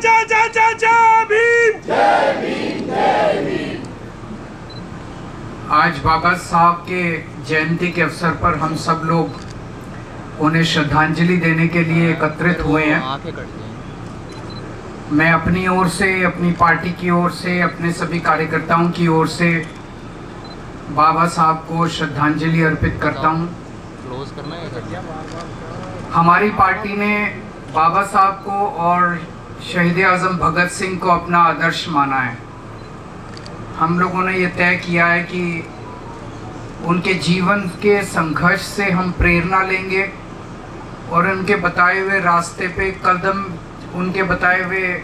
जय जय जय जय भीम। जय भीम जय भीम। आज बाबा साहब के जयंती के अवसर पर हम सब लोग उन्हें श्रद्धांजलि देने के लिए एकत्रित हुए हैं। मैं अपनी ओर से, अपनी पार्टी की ओर से, अपने सभी कार्यकर्ताओं की ओर से बाबा साहब को श्रद्धांजलि अर्पित करता हूं। हमारी पार्टी ने बाबा साहब को और शहीद आज़म भगत सिंह को अपना आदर्श माना है। हम लोगों ने ये तय किया है कि उनके जीवन के संघर्ष से हम प्रेरणा लेंगे और उनके बताए हुए रास्ते पे कदम, उनके बताए हुए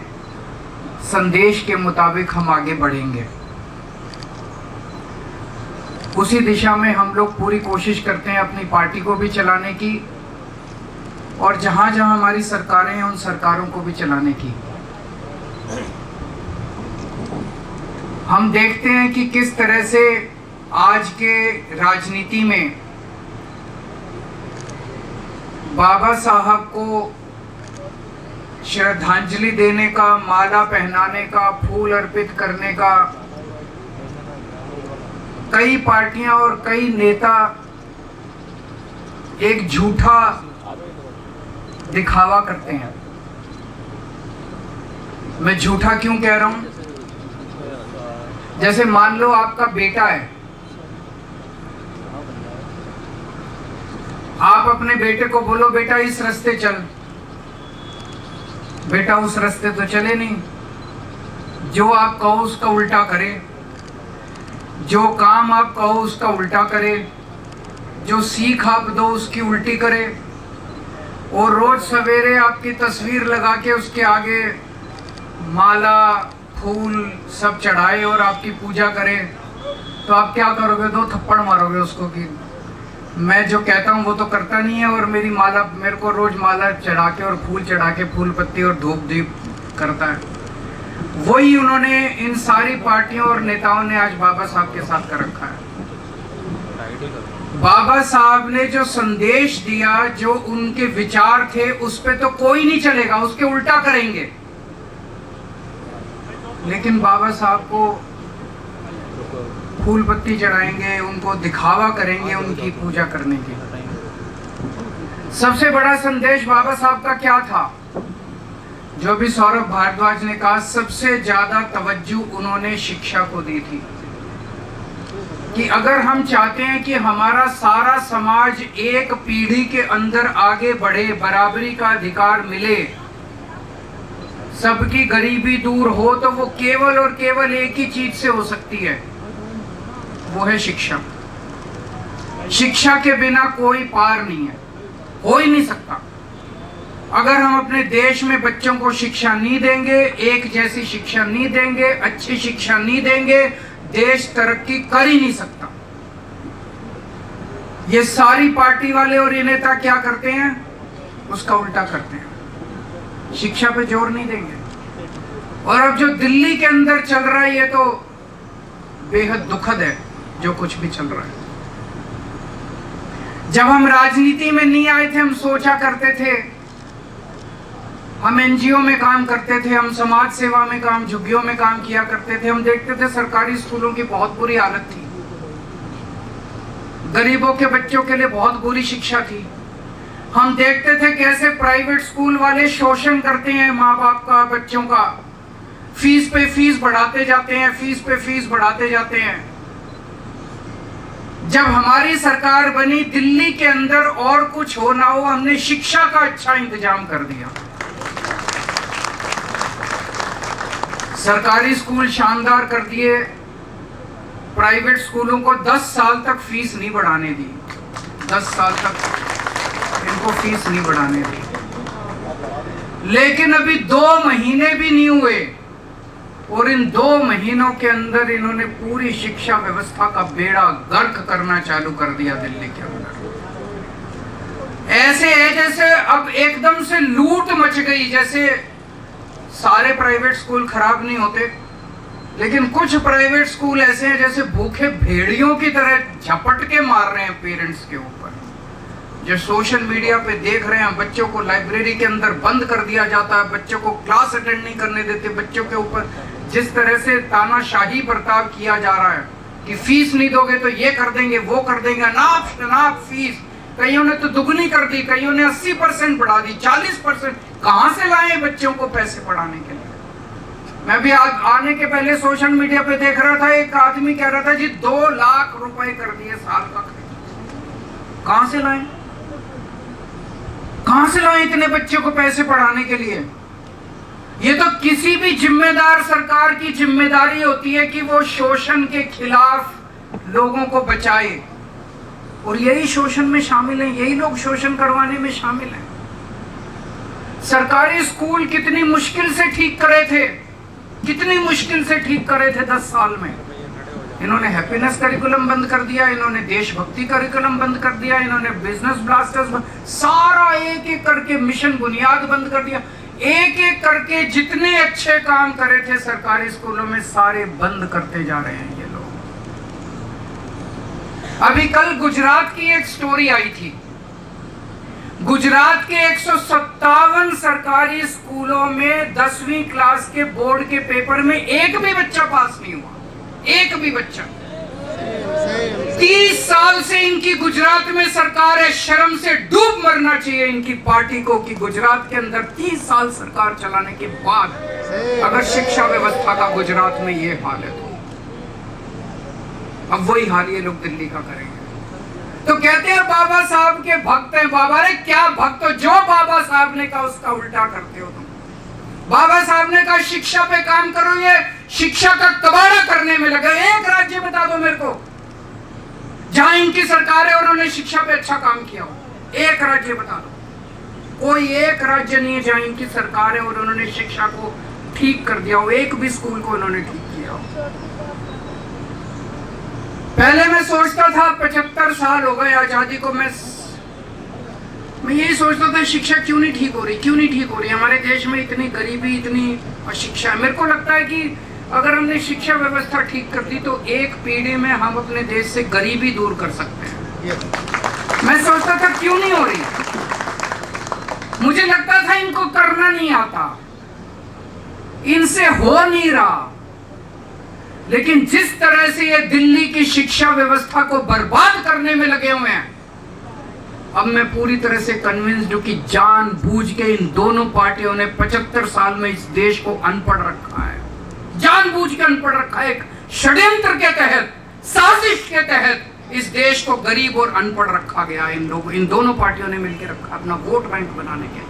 संदेश के मुताबिक हम आगे बढ़ेंगे। उसी दिशा में हम लोग पूरी कोशिश करते हैं अपनी पार्टी को भी चलाने की और जहाँ जहाँ हमारी सरकारें हैं उन सरकारों को भी चलाने की। हम देखते हैं कि किस तरह से आज के राजनीति में बाबा साहब को श्रद्धांजलि देने का, माला पहनाने का, फूल अर्पित करने का कई पार्टियां और कई नेता एक झूठा दिखावा करते हैं। मैं झूठा क्यों कह रहा हूं? जैसे मान लो आपका बेटा है, आप अपने बेटे को बोलो बेटा इस रास्ते चल, बेटा उस रास्ते तो चले नहीं, जो आप कहो उसका उल्टा करे, जो काम आप कहो उसका उल्टा करे, जो सीख आप दो उसकी उल्टी करे, और रोज सवेरे आपकी तस्वीर लगा के उसके आगे माला फूल सब चढ़ाए और आपकी पूजा करे, तो आप क्या करोगे? 2 थप्पड़ मारोगे उसको कि मैं जो कहता हूँ वो तो करता नहीं है और मेरी माला, मेरे को रोज माला चढ़ा के और फूल चढ़ा के, फूल पत्ती और धूप दीप करता है। वही उन्होंने, इन सारी पार्टियों और नेताओं ने आज बाबा साहब के साथ कर रखा है। बाबा साहब ने जो संदेश दिया, जो उनके विचार थे, उस पे तो कोई नहीं चलेगा, उसके उल्टा करेंगे। लेकिन बाबा साहब को फूल पत्ती चढ़ाएंगे, उनको दिखावा करेंगे उनकी पूजा करने की। सबसे बड़ा संदेश बाबा साहब का क्या था? जो भी सौरभ भारद्वाज ने कहा, सबसे ज्यादा तवज्जो उन्होंने शिक्षा को दी थी कि अगर हम चाहते हैं कि हमारा सारा समाज एक पीढ़ी के अंदर आगे बढ़े, बराबरी का अधिकार मिले, सबकी गरीबी दूर हो, तो वो केवल और केवल एक ही चीज से हो सकती है, वो है शिक्षा। शिक्षा के बिना कोई पार नहीं है, हो ही नहीं सकता। अगर हम अपने देश में बच्चों को शिक्षा नहीं देंगे, एक जैसी शिक्षा नहीं देंगे, अच्छी शिक्षा नहीं देंगे, देश तरक्की कर ही नहीं सकता। ये सारी पार्टी वाले और ये नेता क्या करते हैं? उसका उल्टा करते हैं, शिक्षा पे जोर नहीं देंगे। और अब जो दिल्ली के अंदर चल रहा है, ये तो बेहद दुखद है जो कुछ भी चल रहा है। जब हम राजनीति में नहीं आए थे, हम सोचा करते थे, हम एनजीओ में काम करते थे, हम समाज सेवा में काम, झुग्गियों में काम किया करते थे, हम देखते थे सरकारी स्कूलों की बहुत बुरी हालत थी, गरीबों के बच्चों के लिए बहुत बुरी शिक्षा थी। हम देखते थे कैसे प्राइवेट स्कूल वाले शोषण करते हैं माँ बाप का, बच्चों का, फीस पे फीस बढ़ाते जाते हैं, फीस पे फीस बढ़ाते जाते हैं। जब हमारी सरकार बनी, दिल्ली के अंदर और कुछ हो ना हो, हमने शिक्षा का अच्छा इंतजाम कर दिया। सरकारी स्कूल शानदार कर दिए, प्राइवेट स्कूलों को 10 साल तक फीस नहीं बढ़ाने दी, 10 साल तक इनको फीस नहीं बढ़ाने दी। लेकिन अभी 2 महीने भी नहीं हुए और इन 2 महीनों के अंदर इन्होंने पूरी शिक्षा व्यवस्था का बेड़ा गर्क करना चालू कर दिया दिल्ली के अंदर। ऐसे है जैसे अब एकदम से लूट मच गई, जैसे सारे प्राइवेट स्कूल खराब नहीं होते, लेकिन कुछ प्राइवेट स्कूल ऐसे हैं जैसे भूखे भेड़ियों की तरह झपट के मार रहे हैं पेरेंट्स के ऊपर। जो सोशल मीडिया पे देख रहे हैं, बच्चों को लाइब्रेरी के अंदर बंद कर दिया जाता है, बच्चों को क्लास अटेंड नहीं करने देते, बच्चों के ऊपर जिस तरह से तानाशाही बर्ताव किया जा रहा है कि फीस नहीं दोगे तो ये कर देंगे, वो कर देंगे, अनाप फीस। कईयों ने तो दुगनी कर दी, कईयों ने 80% बढ़ा दी, 40%। कहां से लाए बच्चों को पैसे पढ़ाने के लिए? मैं भी आने के पहले सोशल मीडिया पे देख रहा था, एक आदमी कह रहा था जी 2 लाख रुपए कर दिए साल का खर्च। कहां से लाए? कहां से लाए इतने बच्चों को पैसे पढ़ाने के लिए? ये तो किसी भी जिम्मेदार सरकार की जिम्मेदारी होती है कि वो शोषण के खिलाफ लोगों को बचाए, और यही शोषण में शामिल हैं, यही लोग शोषण करवाने में शामिल हैं। सरकारी स्कूल कितनी मुश्किल से ठीक करे थे, कितनी मुश्किल से ठीक करे थे 10 साल में। इन्होंने हैप्पीनेस करिकुलम बंद कर दिया, इन्होंने देशभक्ति करिकुलम बंद कर दिया, इन्होंने बिजनेस ब्लास्टर्स, सारा एक एक करके मिशन बुनियाद बंद कर दिया। एक एक करके जितने अच्छे काम करे थे सरकारी स्कूलों में सारे बंद करते जा रहे हैं ये लोग। अभी कल गुजरात की एक स्टोरी आई थी। गुजरात के 157 सरकारी स्कूलों में 10वीं क्लास के बोर्ड के पेपर में एक भी बच्चा पास नहीं हुआ, एक भी बच्चा। 30 साल से इनकी गुजरात में सरकार है, शर्म से डूब मरना चाहिए इनकी पार्टी को कि गुजरात के अंदर 30 साल सरकार चलाने के बाद अगर शिक्षा व्यवस्था का गुजरात में ये हाल है तो अब वही हाल ये लोग दिल्ली का करेंगे। तो कहते हैं बाबा साहब के भक्त हैं। बाबा रे क्या भक्त हो? जो बाबा साहब ने कहा उसका उल्टा करते हो तुम। बाबा साहब ने कहा शिक्षा पे काम करो, ये शिक्षा का कबाड़ा करने में लगे। एक राज्य बता दो मेरे को जहां इनकी सरकार है और उन्होंने शिक्षा पे अच्छा काम किया हो, एक राज्य बता दो। कोई एक राज्य नहीं है जहां इनकी सरकार है और उन्होंने शिक्षा को ठीक कर दिया हो, एक भी स्कूल को उन्होंने ठीक किया हो। पहले मैं सोचता था 75 साल हो गए आजादी को, मैं यही सोचता था शिक्षा क्यों नहीं ठीक हो रही, क्यों नहीं ठीक हो रही। हमारे देश में इतनी गरीबी, इतनी अशिक्षा है। मेरे को लगता है कि अगर हमने शिक्षा व्यवस्था ठीक कर दी तो एक पीढ़ी में हम अपने देश से गरीबी दूर कर सकते हैं। मैं सोचता था क्यों नहीं हो रही, मुझे लगता था इनको करना नहीं आता, इनसे हो नहीं रहा। लेकिन जिस तरह से ये दिल्ली की शिक्षा व्यवस्था को बर्बाद करने में लगे हुए हैं, अब मैं पूरी तरह से कन्विंस्ड हूं कि जानबूझ के इन दोनों पार्टियों ने 75 साल में इस देश को अनपढ़ रखा है, जानबूझ के अनपढ़ रखा है। एक षड्यंत्र के तहत, साजिश के तहत इस देश को गरीब और अनपढ़ रखा गया। इन लोगों, इन दोनों पार्टियों ने मिलकर रखा अपना वोट बैंक बनाने के लिए।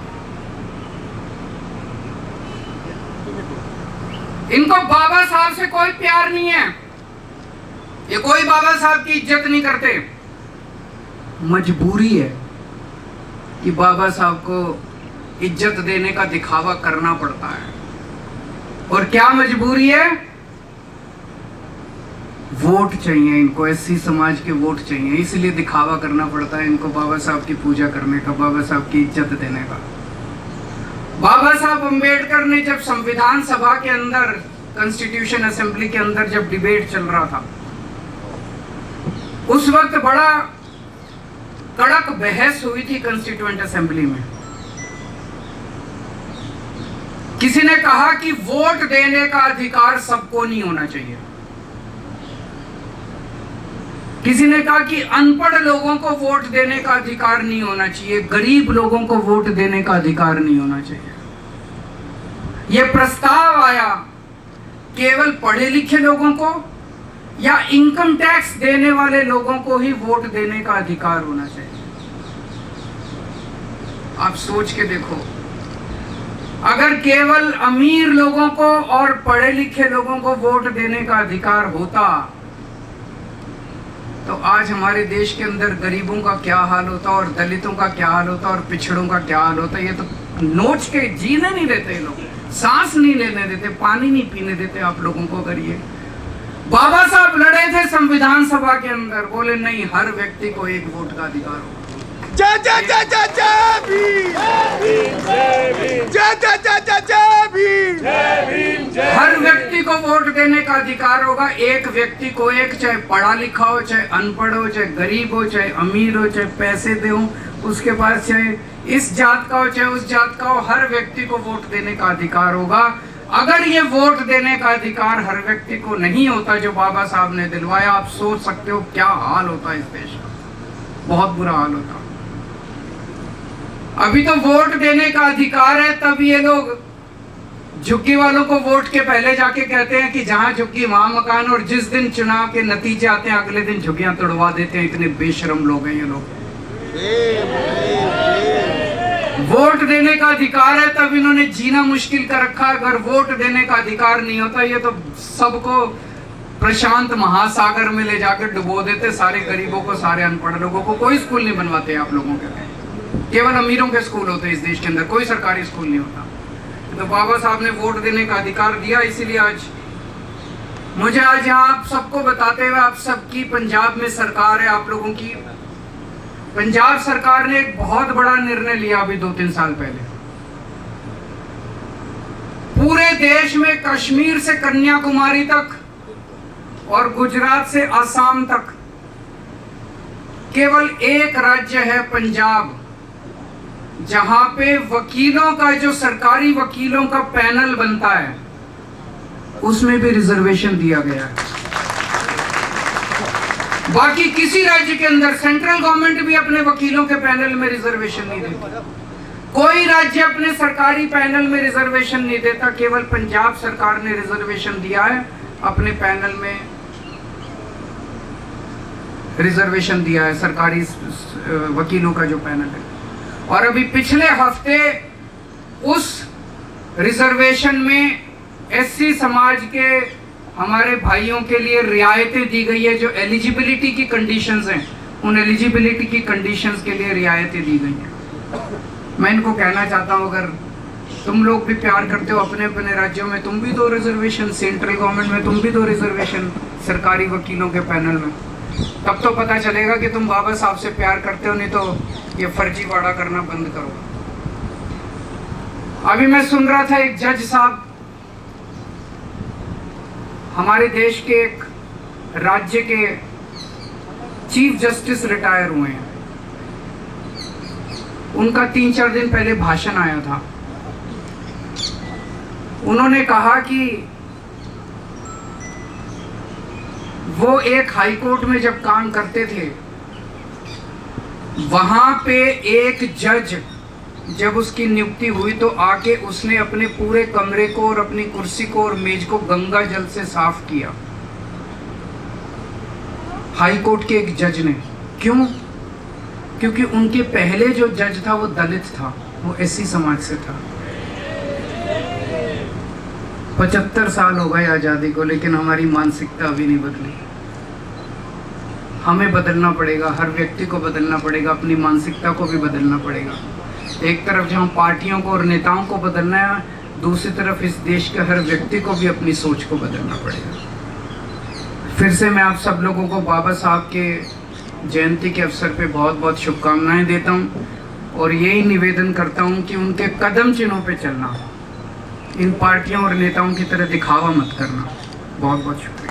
इनको बाबा साहब से कोई प्यार नहीं है, ये कोई बाबा साहब की इज्जत नहीं करते। मजबूरी है कि बाबा साहब को इज्जत देने का दिखावा करना पड़ता है। और क्या मजबूरी है? वोट चाहिए इनको, एससी समाज के वोट चाहिए, इसलिए दिखावा करना पड़ता है इनको बाबा साहब की पूजा करने का, बाबा साहब की इज्जत देने का। बाबा साहब अंबेडकर ने जब संविधान सभा के अंदर, कॉन्स्टिट्यूशन असेंबली के अंदर जब डिबेट चल रहा था, उस वक्त बड़ा कड़क बहस हुई थी कॉन्स्टिट्यूएंट असेंबली में। किसी ने कहा कि वोट देने का अधिकार सबको नहीं होना चाहिए, किसी ने कहा कि अनपढ़ लोगों को वोट देने का अधिकार नहीं होना चाहिए, गरीब लोगों को वोट देने का अधिकार नहीं होना चाहिए। यह प्रस्ताव आया केवल पढ़े लिखे लोगों को या इनकम टैक्स देने वाले लोगों को ही वोट देने का अधिकार होना चाहिए। आप सोच के देखो, अगर केवल अमीर लोगों को और पढ़े लिखे लोगों को वोट देने का अधिकार होता तो आज हमारे देश के अंदर गरीबों का क्या हाल होता और दलितों का क्या हाल होता और पिछड़ों का क्या हाल होता। ये तो नोच के जीने नहीं देते ये लोग, सांस नहीं लेने देते, पानी नहीं पीने देते आप लोगों को। अगर ये बाबा साहब लड़े थे संविधान सभा के अंदर, बोले नहीं, हर व्यक्ति को एक वोट का अधिकार होगा। जय जय जय जय जय भीम, जय जय जय जय जय भीम। हर व्यक्ति को वोट देने का अधिकार होगा, एक व्यक्ति को एक, चाहे पढ़ा लिखा हो, चाहे अनपढ़ हो, चाहे गरीब हो, चाहे अमीर हो, चाहे पैसे दे हो, उसके पास चाहे इस जात का हो चाहे उस जात का हो, हर व्यक्ति को वोट देने का अधिकार होगा। अगर ये वोट देने का अधिकार हर व्यक्ति को नहीं होता जो बाबा साहब ने दिलवाया, आप सोच सकते हो क्या हाल होता इस देश का, बहुत बुरा हाल होता। अभी तो वोट देने का अधिकार है, तब ये लोग झुग्गी वालों को वोट के पहले जाके कहते हैं कि जहां झुग्गी वहां मकान, और जिस दिन चुनाव के नतीजे आते हैं अगले दिन झुग्गियां तोड़वा देते हैं। इतने बेशरम लोग हैं ये लोग। वोट देने का अधिकार है तब इन्होंने जीना मुश्किल कर रखा है। अगर वोट देने का अधिकार नहीं होता ये तो सबको प्रशांत महासागर में ले जाकर डुबो देते, सारे गरीबों को, सारे अनपढ़ लोगों को। कोई स्कूल नहीं बनवाते आप लोगों के, केवल अमीरों के स्कूल होते हैं इस देश के अंदर, कोई सरकारी स्कूल नहीं होता। तो बाबा साहब ने वोट देने का अधिकार दिया, इसीलिए आज मुझे आज यहाँ आप सबको बताते हुए, आप सबकी पंजाब में सरकार है, आप लोगों की पंजाब सरकार ने एक बहुत बड़ा निर्णय लिया अभी 2-3 साल पहले। पूरे देश में कश्मीर से कन्याकुमारी तक और गुजरात से असम तक केवल एक राज्य है पंजाब, जहां पे वकीलों का जो सरकारी वकीलों का पैनल बनता है उसमें भी रिजर्वेशन दिया गया है। बाकी किसी राज्य के अंदर सेंट्रल गवर्नमेंट भी अपने वकीलों के पैनल में रिजर्वेशन नहीं देती, कोई राज्य अपने सरकारी पैनल में रिजर्वेशन नहीं देता। केवल पंजाब सरकार ने रिजर्वेशन दिया है, अपने पैनल में रिजर्वेशन दिया है, सरकारी वकीलों का जो पैनल है। और अभी पिछले हफ्ते उस रिजर्वेशन में एससी समाज के हमारे भाइयों के लिए रियायतें दी गई है। जो एलिजिबिलिटी की कंडीशंस हैं, उन एलिजिबिलिटी की कंडीशंस के लिए रियायतें दी गई हैं। मैं इनको कहना चाहता हूं, अगर तुम लोग भी प्यार करते हो अपने अपने राज्यों में, तुम भी दो रिजर्वेशन, सेंट्रल गवर्नमेंट में तुम भी दो रिजर्वेशन सरकारी वकीलों के पैनल में, तब तो पता चलेगा कि तुम बाबा साहब से प्यार करते हो, नहीं तो ये फर्जीवाड़ा करना बंद करो। अभी मैं सुन रहा था, एक जज साहब हमारे देश के एक राज्य के चीफ जस्टिस रिटायर हुए हैं, उनका 3-4 दिन पहले भाषण आया था। उन्होंने कहा कि वो एक हाई कोर्ट में जब काम करते थे, वहां पे एक जज जब उसकी नियुक्ति हुई तो आके उसने अपने पूरे कमरे को और अपनी कुर्सी को और मेज को गंगा जल से साफ किया, हाई कोर्ट के एक जज ने। क्यों? क्योंकि उनके पहले जो जज था वो दलित था, वो एससी समाज से था। 75 साल हो गए आज़ादी को, लेकिन हमारी मानसिकता अभी नहीं बदली। हमें बदलना पड़ेगा, हर व्यक्ति को बदलना पड़ेगा, अपनी मानसिकता को भी बदलना पड़ेगा। एक तरफ जहाँ पार्टियों को और नेताओं को बदलना है, दूसरी तरफ इस देश के हर व्यक्ति को भी अपनी सोच को बदलना पड़ेगा। फिर से मैं आप सब लोगों को बाबा साहब के जयंती के अवसर पे बहुत बहुत शुभकामनाएं देता हूं और यही निवेदन करता हूं कि उनके कदम चिन्हों पे चलना, इन पार्टियों और नेताओं की तरह दिखावा मत करना। बहुत बहुत शुक्रिया।